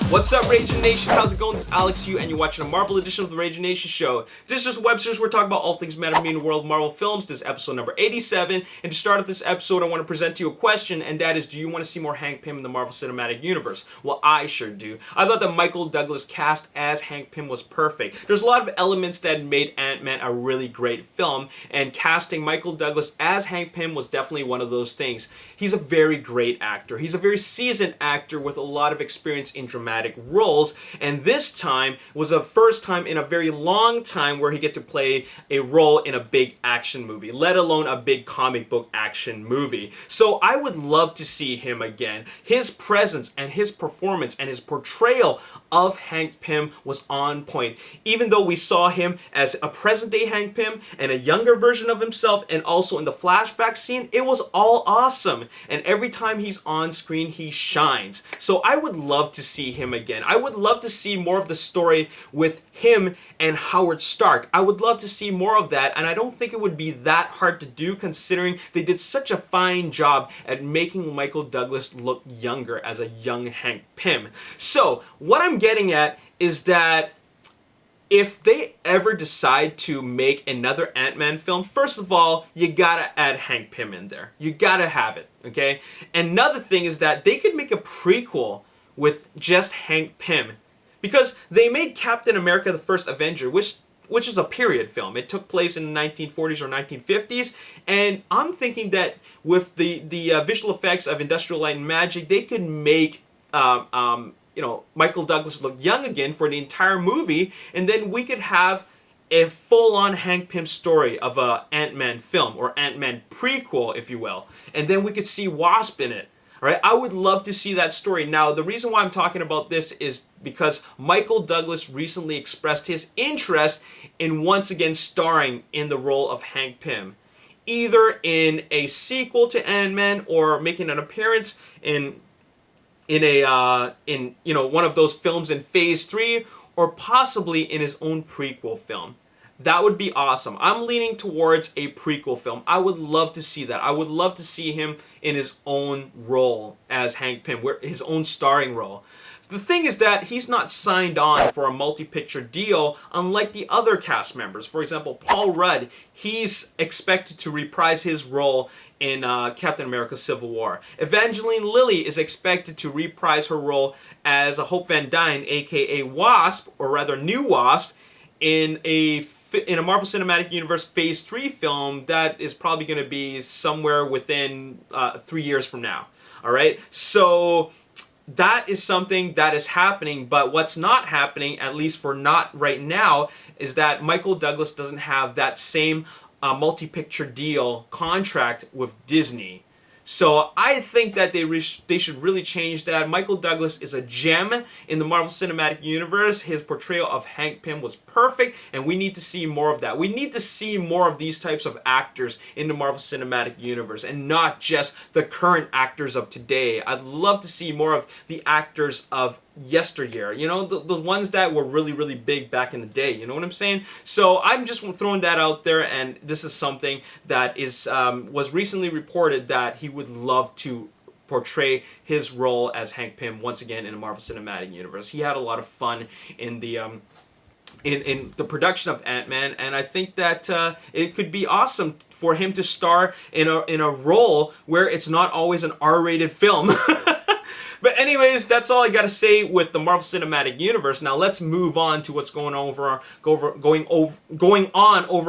What's up, Ragin Nation? How's it going? This is Alex Yu, and you're watching a Marvel edition of the Ragin Nation Show. This is just a web series where we're talking about all things matter to me in the world of Marvel films. This is episode number 87, and to start off this episode, I want to present to you a question, and that is, do you want to see more Hank Pym in the Marvel Cinematic Universe? Well, I sure do. I thought the Michael Douglas cast as Hank Pym was perfect. There's a lot of elements that made Ant-Man a really great film, and casting Michael Douglas as Hank Pym was definitely one of those things. He's a very great actor. He's a very seasoned actor with a lot of experience in dramatic roles, and this time was the first time in a very long time where he get to play a role in a big action movie, let alone a big comic book action movie. So I would love to see him again. His presence and his performance and his portrayal of Hank Pym was on point. Even though we saw him as a present-day Hank Pym and a younger version of himself, and also in the flashback scene, it was all awesome. And every time he's on screen, he shines. So I would love to see him again. I would love to see more of the story with him and Howard Stark. I would love to see more of that, and I don't think it would be that hard to do considering they did such a fine job at making Michael Douglas look younger as a young Hank Pym. So what I'm getting at is that if they ever decide to make another Ant-Man film, first of all, you gotta add Hank Pym in there. You gotta have it, okay? Another thing is that they could make a prequel with just Hank Pym, because they made Captain America: The First Avenger, which is a period film. It took place in the 1940s or 1950s, and I'm thinking that with the visual effects of Industrial Light and Magic, they could make Michael Douglas look young again for the entire movie, and then we could have a full-on Hank Pym story of a Ant-Man film, or Ant-Man prequel, if you will, and then we could see Wasp in it. Right? I would love to see that story. Now, the reason why I'm talking about this is because Michael Douglas recently expressed his interest in once again starring in the role of Hank Pym, either in a sequel to Ant-Man or making an appearance in one of those films in Phase 3, or possibly in his own prequel film. That would be awesome. I'm leaning towards a prequel film. I would love to see that. I would love to see him in his own role as Hank Pym, his own starring role. The thing is that he's not signed on for a multi-picture deal unlike the other cast members. For example, Paul Rudd, he's expected to reprise his role in Captain America: Civil War. Evangeline Lilly is expected to reprise her role as a Hope Van Dyne, aka Wasp, or rather New Wasp, in a Marvel Cinematic Universe Phase 3 film that is probably going to be somewhere within 3 years from now. Alright? So that is something that is happening, but what's not happening, at least for not right now, is that Michael Douglas doesn't have that same multi-picture deal contract with Disney. So I think that they should really change that. Michael Douglas is a gem in the Marvel Cinematic Universe. His portrayal of Hank Pym was perfect, and we need to see more of that. We need to see more of these types of actors in the Marvel Cinematic Universe, and not just the current actors of today. I'd love to see more of the actors of yesteryear, the ones that were really, really big back in the day, you know what I'm saying? So I'm just throwing that out there, and this is something that was recently reported that he would love to portray his role as Hank Pym once again in the Marvel Cinematic Universe. He had a lot of fun in the in the production of Ant-Man, and I think that it could be awesome for him to star in a role where it's not always an R-rated film. But anyways, that's all I gotta say with the Marvel Cinematic Universe. Now let's move on to what's going on over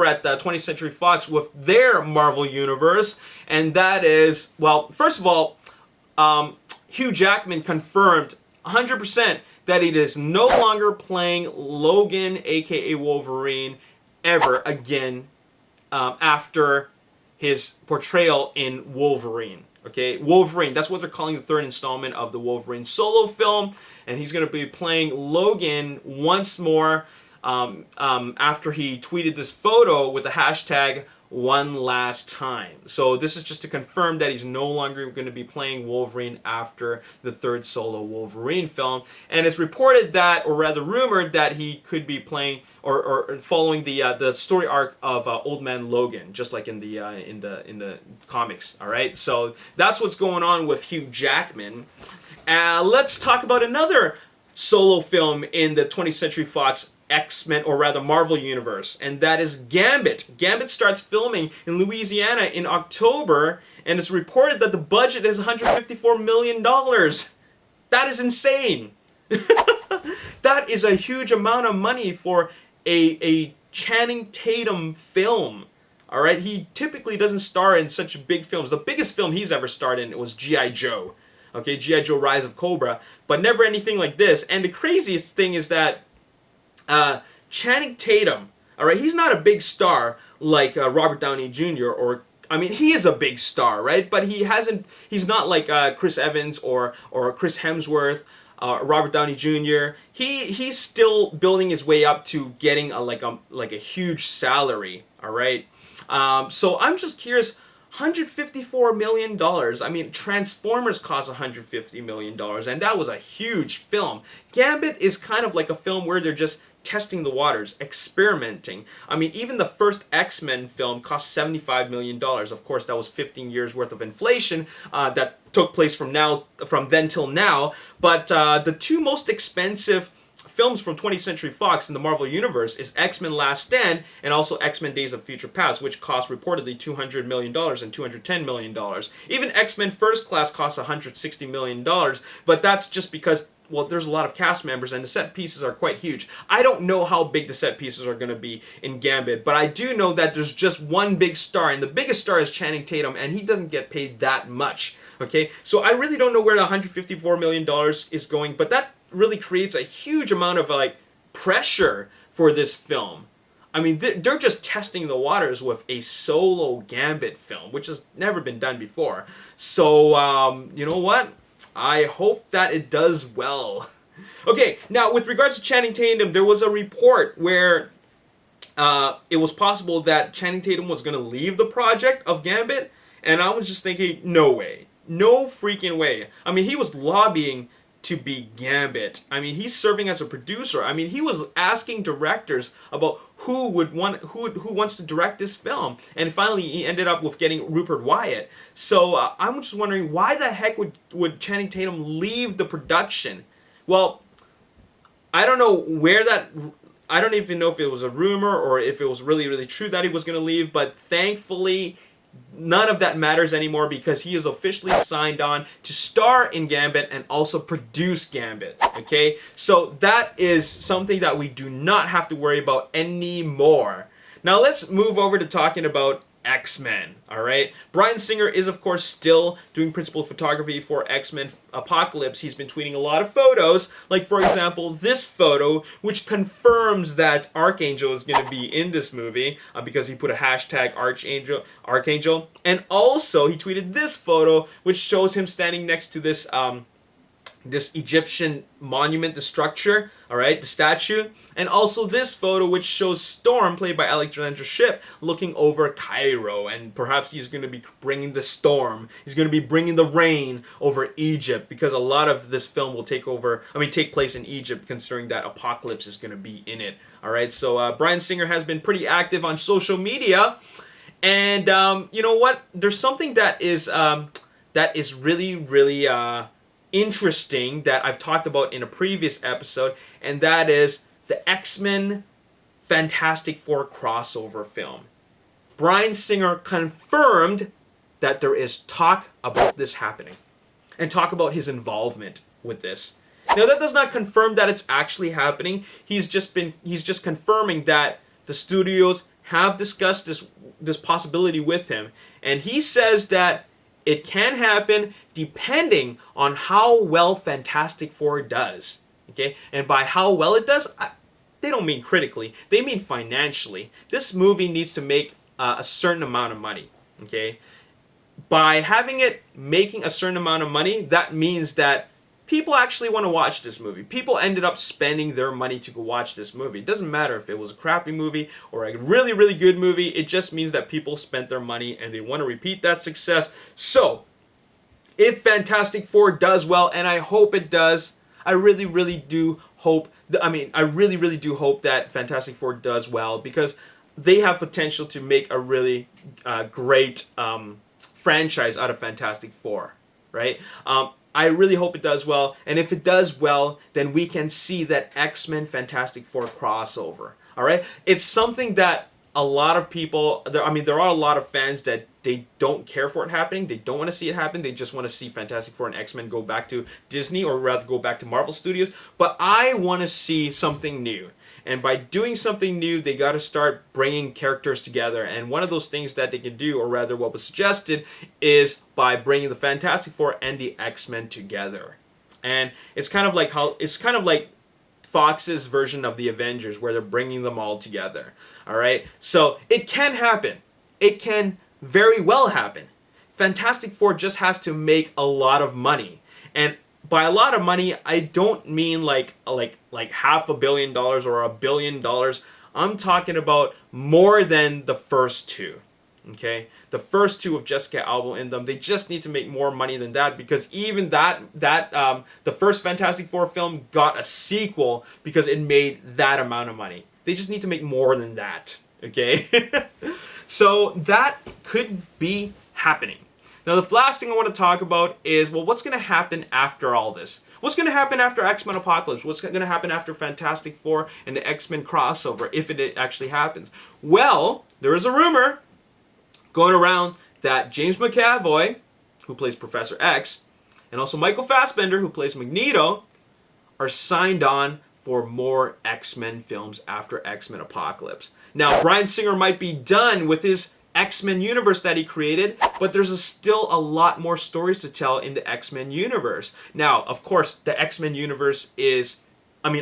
at the 20th Century Fox with their Marvel Universe, and that is, well, first of all, Hugh Jackman confirmed 100% that he is no longer playing Logan, aka Wolverine, ever again after his portrayal in Wolverine. Okay, Wolverine, that's what they're calling the third installment of the Wolverine solo film, and he's going to be playing Logan once more after he tweeted this photo with the hashtag one last time. So this is just to confirm that he's no longer going to be playing Wolverine after the third solo Wolverine film. And it's reported that, or rather rumored, that he could be playing or following the story arc of Old Man Logan, just like in the comics. All right, so that's what's going on with Hugh Jackman. Let's talk about another solo film in the 20th Century Fox X-Men, or rather Marvel Universe, and that is Gambit. Gambit starts filming in Louisiana in October, and it's reported that the budget is $154 million. That is insane. That is a huge amount of money for a Channing Tatum film. All right, he typically doesn't star in such big films. The biggest film he's ever starred in was G.I. Joe. Okay, G.I. Joe Rise of Cobra, but never anything like this. And the craziest thing is that Channing Tatum, all right, he's not a big star like Robert Downey Jr. or, I mean, he is a big star, right? But he's not like Chris Evans or Chris Hemsworth, Robert Downey Jr. He's still building his way up to getting a huge salary, all right? So I'm just curious, $154 million. I mean, Transformers cost $150 million, and that was a huge film. Gambit is kind of like a film where they're just testing the waters, experimenting. I mean, even the first X-Men film cost $75 million. Of course, that was 15 years worth of inflation that took place from then till now. But the two most expensive films from 20th Century Fox in the Marvel Universe is X-Men Last Stand and also X-Men Days of Future Past, which cost reportedly $200 million and $210 million. Even X-Men First Class costs $160 million, but that's just because, well, there's a lot of cast members and the set pieces are quite huge. I don't know how big the set pieces are going to be in Gambit, but I do know that there's just one big star, and the biggest star is Channing Tatum, and he doesn't get paid that much. Okay, so I really don't know where the $154 million is going, but that really creates a huge amount of pressure for this film. I mean, they're just testing the waters with a solo Gambit film, which has never been done before. So, you know what? I hope that it does well. Okay, now with regards to Channing Tatum, there was a report where it was possible that Channing Tatum was going to leave the project of Gambit, and I was just thinking, no way. No freaking way. I mean, he was lobbying to be Gambit. I mean, he's serving as a producer. I mean, he was asking directors about who wants to direct this film, and finally he ended up with getting Rupert Wyatt. So I'm just wondering, why the heck would Channing Tatum leave the production? Well, I don't know where that. I don't even know if it was a rumor or if it was really, really true that he was going to leave, but thankfully none of that matters anymore because he is officially signed on to star in Gambit and also produce Gambit, okay? So that is something that we do not have to worry about anymore. Now let's move over to talking about X-Men, alright? Bryan Singer is, of course, still doing principal photography for X-Men Apocalypse. He's been tweeting a lot of photos, like, for example, this photo, which confirms that Archangel is going to be in this movie, because he put a hashtag Archangel. And also, he tweeted this photo, which shows him standing next to this Egyptian monument, the structure, alright, the statue, and also this photo which shows Storm, played by Alexandra Shipp, looking over Cairo, and perhaps he's going to be bringing the storm, he's going to be bringing the rain over Egypt, because a lot of this film will take place in Egypt, considering that Apocalypse is going to be in it, alright, so Bryan Singer has been pretty active on social media, and you know what, there's something that is really, really, interesting that I've talked about in a previous episode, and that is the X-Men Fantastic Four crossover film. Bryan Singer confirmed that there is talk about this happening and talk about his involvement with this. Now that does not confirm that it's actually happening. He's just confirming that the studios have discussed this possibility with him, and he says that it can happen depending on how well Fantastic Four does. Okay? And by how well it does, they don't mean critically. They mean financially. This movie needs to make a certain amount of money. Okay? By having it making a certain amount of money, that means that people actually want to watch this movie. People ended up spending their money to go watch this movie. It doesn't matter if it was a crappy movie or a really, really good movie. It just means that people spent their money and they want to repeat that success. So, if Fantastic Four does well, and I hope it does, I really, really do hope that Fantastic Four does well, because they have potential to make a really great franchise out of Fantastic Four, right? I really hope it does well, and if it does well, then we can see that X-Men Fantastic Four crossover. All right, it's something that a lot of people, there are a lot of fans that they don't care for it happening. They don't want to see it happen. They just want to see Fantastic Four and X-Men go back to Disney, or rather go back to Marvel Studios. But I want to see something new. And by doing something new, they got to start bringing characters together. And one of those things that they can do, or rather what was suggested, is by bringing the Fantastic Four and the X-Men together. And it's kind of like Fox's version of the Avengers, where they're bringing them all together. All right, so it can happen. It can very well happen. Fantastic Four just has to make a lot of money, and by a lot of money, I don't mean like $500 million or $1 billion. I'm talking about more than the first two. Okay, the first two of Jessica Alba in them, they just need to make more money than that, because even the first Fantastic Four film got a sequel because it made that amount of money. They just need to make more than that. Okay, so that could be happening. Now, the last thing I want to talk about is, well, what's going to happen after all this? What's going to happen after X-Men Apocalypse? What's going to happen after Fantastic Four and the X-Men crossover, if it actually happens? Well, there is a rumor going around that James McAvoy, who plays Professor X, and also Michael Fassbender, who plays Magneto, are signed on for more X-Men films after X-Men Apocalypse. Now, Bryan Singer might be done with his X-Men universe that he created, but there's still a lot more stories to tell in the X-Men universe. Now, of course, the X-Men universe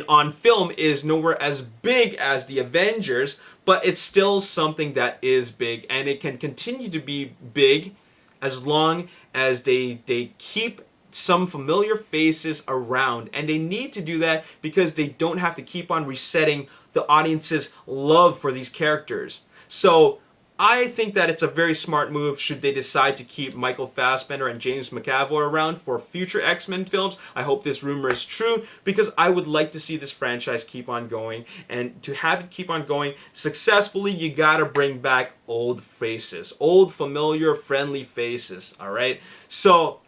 on film is nowhere as big as the Avengers, but it's still something that is big, and it can continue to be big as long as they keep some familiar faces around. And they need to do that because they don't have to keep on resetting the audience's love for these characters. So I think that it's a very smart move should they decide to keep Michael Fassbender and James McAvoy around for future X-Men films. I hope this rumor is true, because I would like to see this franchise keep on going. And to have it keep on going successfully, you gotta bring back old faces. Old, familiar, friendly faces, alright? So,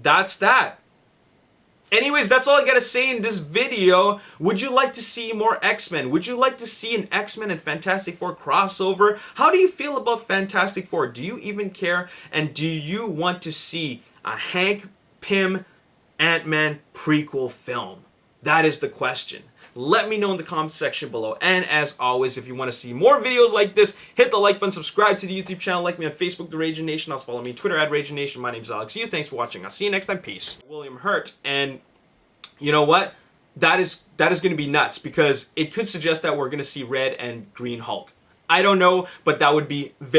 that's that. Anyways, that's all I gotta say in this video. Would you like to see more X-Men? Would you like to see an X-Men and Fantastic Four crossover? How do you feel about Fantastic Four? Do you even care? And do you want to see a Hank Pym Ant-Man prequel film? That is the question. Let me know in the comments section below. And as always, if you want to see more videos like this, hit the like button, subscribe to the YouTube channel, like me on Facebook, The Ragin Nation. Also follow me on Twitter, @RaginNation. My name's Alex Hugh. Thanks for watching. I'll see you next time. Peace. William Hurt. And you know what? That is going to be nuts, because it could suggest that we're going to see Red and Green Hulk. I don't know, but that would be very